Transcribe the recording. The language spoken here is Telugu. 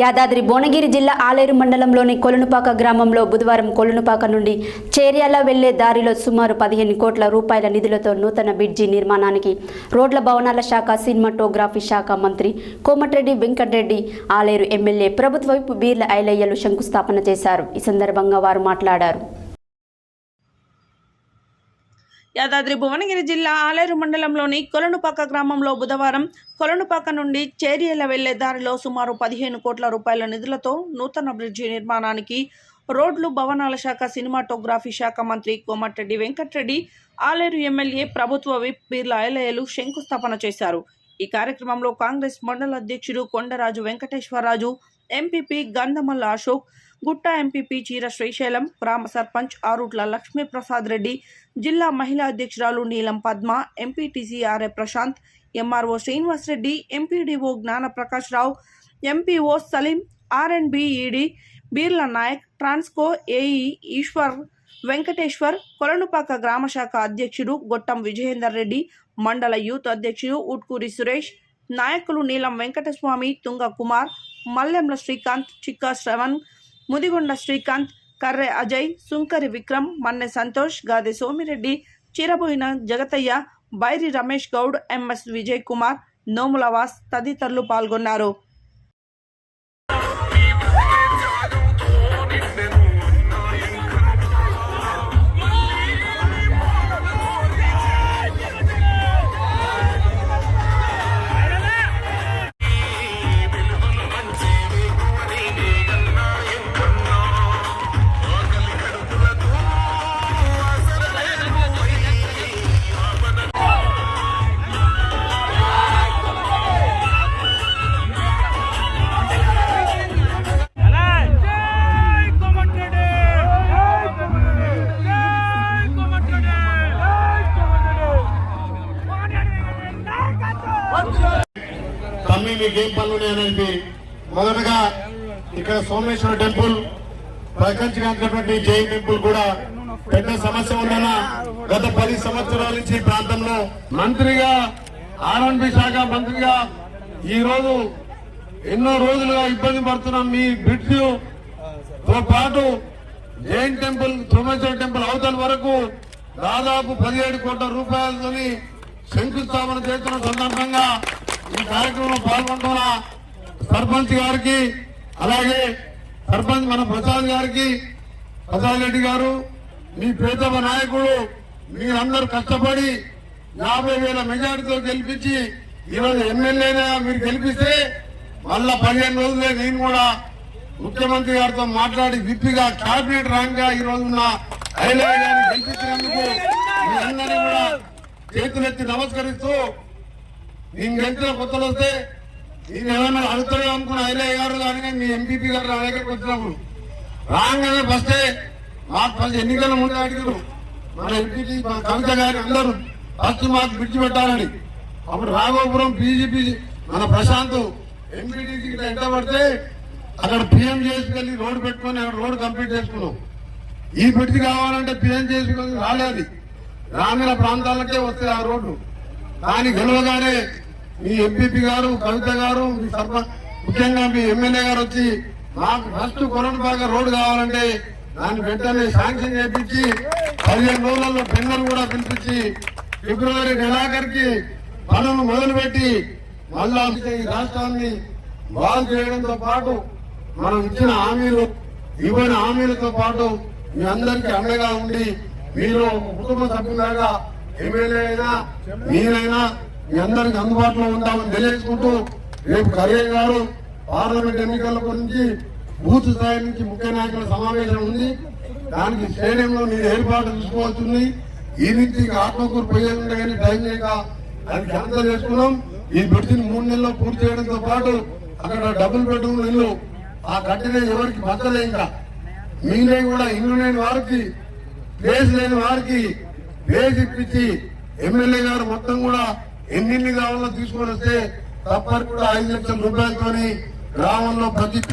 యాదాద్రి భువనగిరి జిల్లా ఆలేరు మండలంలోని కొలనుపాక గ్రామంలో బుధవారం కొలనుపాక నుండి చేర్యాల వెళ్లే దారిలో సుమారు 15 కోట్ల రూపాయల నిధులతో నూతన బ్రిడ్జి నిర్మాణానికి రోడ్ల భవనాల శాఖ సినిమాటోగ్రఫీ శాఖ మంత్రి కోమటిరెడ్డి వెంకటరెడ్డి, ఆలేరు ఎమ్మెల్యే ప్రభుత్వపు బీర్ల ఐలయ్యలు శంకుస్థాపన చేశారు. ఈ సందర్భంగా వారు మాట్లాడారు. యాదాద్రి భువనగిరి జిల్లా ఆలేరు మండలంలోని కొలనుపాక గ్రామంలో బుధవారం కొలనుపాక నుండి చేర్యాల వెళ్లే దారిలో సుమారు 15 కోట్ల రూపాయల నిధులతో నూతన బ్రిడ్జి నిర్మాణానికి రోడ్లు భవనాల శాఖ సినిమాటోగ్రఫీ శాఖ మంత్రి కోమటిరెడ్డి వెంకటరెడ్డి, ఆలేరు ఎమ్మెల్యే ప్రభుత్వ విప్ బీర్ల ఐలయ్యలు శంకుస్థాపన చేశారు. ఈ కార్యక్రమంలో కాంగ్రెస్ మండల అధ్యక్షుడు కొండరాజు వెంకటేశ్వరరాజు, ఎంపీపీ గంధమల్ల అశోక్, గుట్ట ఎంపీపీ చీర శ్రీశైలం, గ్రామ సర్పంచ్ ఆరుట్ల లక్ష్మీప్రసాద్ రెడ్డి, జిల్లా మహిళా అధ్యక్షురాలు Neelam Padma, MPTC RA Prashanth, MRO Srinivas Reddy, MPDO Gnana Prakash Rao, MPO Saleem, R and B ED Beerla Naik, Transco AE Eshwar Venkateshwar, Kolanupaka గ్రామ శాఖ అధ్యక్షుడు గొట్టం విజయేందర్ రెడ్డి, మండల యూత్ అధ్యక్షుడు ఉట్కూరి సురేష్, నాయకులు నీలం వెంకటస్వామి, తుంగ కుమార్, మల్లెంల శ్రీకాంత్, చిక్కా శ్రవణ్, ముదిగొండ శ్రీకాంత్, కర్రె అజయ్, సుంకరి విక్రమ్, మన్నె సంతోష్, గాదె సోమిరెడ్డి, చిరబోయిన జగతయ్య, బైరి రమేష్ గౌడ్, ఎంఎస్ విజయ్ కుమార్, నోములవాస్ తదితరులు పాల్గొన్నారు. తమ్మి మీకేం పనులు ఉన్నాయనేది మొదటగా ఇక్కడ సోమేశ్వర టెంపుల్, ప్రపంచమైనటువంటి జైన్ టెంపుల్ కూడా పెద్ద సమస్య ఉందన్న గత 10 సంవత్సరాల నుంచి ఈ ప్రాంతంలో మంత్రిగా, ఆర్ఎండ్బి శాఖ మంత్రిగా ఈ రోజు ఎన్నో రోజులుగా ఇబ్బంది పడుతున్నాం. మీ బ్రిడ్జ్ తో పాటు జైన్ టెంపుల్, సోమేశ్వర టెంపుల్ అవతల వరకు దాదాపు 17 కోట్ల రూపాయలతో శంకుస్థాపన చేస్తున్న సందర్భంగా ఈ కార్యక్రమంలో పాల్గొంటున్న సర్పంచ్ గారికి, అలాగే సర్పంచ్ మన ప్రసాద్ గారికి, ప్రసాద్ రెడ్డి గారు, మీ ప్రియతమ నాయకుడు, మీరందరూ కష్టపడి 50,000 మెజార్టీతో గెలిపించి ఈరోజు ఎమ్మెల్యేగా మీరు గెలిపిస్తే మళ్ళా 15 రోజులే నేను కూడా ముఖ్యమంత్రి గారితో మాట్లాడి విప్పిగా క్యాబినెట్ ర్యాంక్ గా ఈ రోజున్న ఐలయ్య గారిని గెలిపించినందుకు మీ అందరినీ కూడా చేతులెత్తి నమస్కరిస్తూ, నేను గెలిచిన కొత్తలు వస్తే నేను ఏమైనా అడుగుతాడో అనుకున్న ఐలయ్య గారు కానీ మీ ఎంపీపీ గారు నా దగ్గరకు వచ్చినప్పుడు రాగానే ఫస్టే మాకు ఎన్నికల ముందే అడిగారు మన ఎంపీటీ కవిత గారి అందరూ ఫస్ట్ మాకు బ్రిడ్జి పెట్టాలని. అప్పుడు రాఘోపురం బీజేపీ మన ప్రశాంత్ ఎంపీటీసీ ఎంట పడితే అక్కడ పిఎం చేసుకెళ్ళి రోడ్డు పెట్టుకుని అక్కడ రోడ్డు కంప్లీట్ చేసుకున్నాం. ఈ బ్రిడ్జి కావాలంటే పిఎం చేసుకుని రాలేదు, గ్రామీణ ప్రాంతాలకే వస్తాయి ఆ రోడ్డు. దాన్ని గెలవగానే మీ ఎంపీపీ గారు, కవిత గారు, మీ సర్పంచ్, ముఖ్యంగా మీ ఎమ్మెల్యే గారు వచ్చి మాకు ఫస్ట్ కొలనుపాక రోడ్డు కావాలంటే దాన్ని వెంటనే శాంక్షన్ చేయించి 15 రోజుల్లో టెండర్ కూడా పిలిపించి ఫిబ్రవరి నెలాఖరికి పనులు మొదలుపెట్టి మళ్ళా ఈ రాష్ట్రాన్ని బాగు చేయడంతో పాటు మనం ఇచ్చిన హామీలు, ఇవ్వని హామీలతో పాటు మీ అందరికీ అండగా ఉండి మీరు కుటుంబ సభ్యులాగా ఎమ్మెల్యే అయినా మీరైనా మీ అందరికి అందుబాటులో ఉంటామని తెలియజేసుకుంటూ, రేపు ఖర్గే గారు పార్లమెంట్ ఎన్నికల గురించి బూత్ స్థాయి నుంచి ముఖ్య నాయకుల సమావేశం ఉంది. దానికి స్టేడియంలో మీరు ఏర్పాటు చూసుకోవాల్సింది. ఈ నుంచి ఆత్మకూరు పోయేది కానీ టైం లేక అది క్యాన్సల్ చేసుకున్నాం. ఈ బ్రిడ్జిని 3 నెలల్లో పూర్తి చేయడంతో పాటు అక్కడ డబుల్ బెడ్రూమ్ ఇల్లు ఆ కట్టిన ఎవరికి బతలే, ఇంకా మీరే కూడా ఇల్లు లేని వారికి, ప్లేస్ లేని వారికి ప్లేస్ ఇప్పించి ఎమ్మెల్యే గారు మొత్తం కూడా ఎన్ని కావాలో తీసుకొని వస్తే తప్పని కూడా 5 లక్షల రూపాయలతోని గ్రామంలో ప్రతి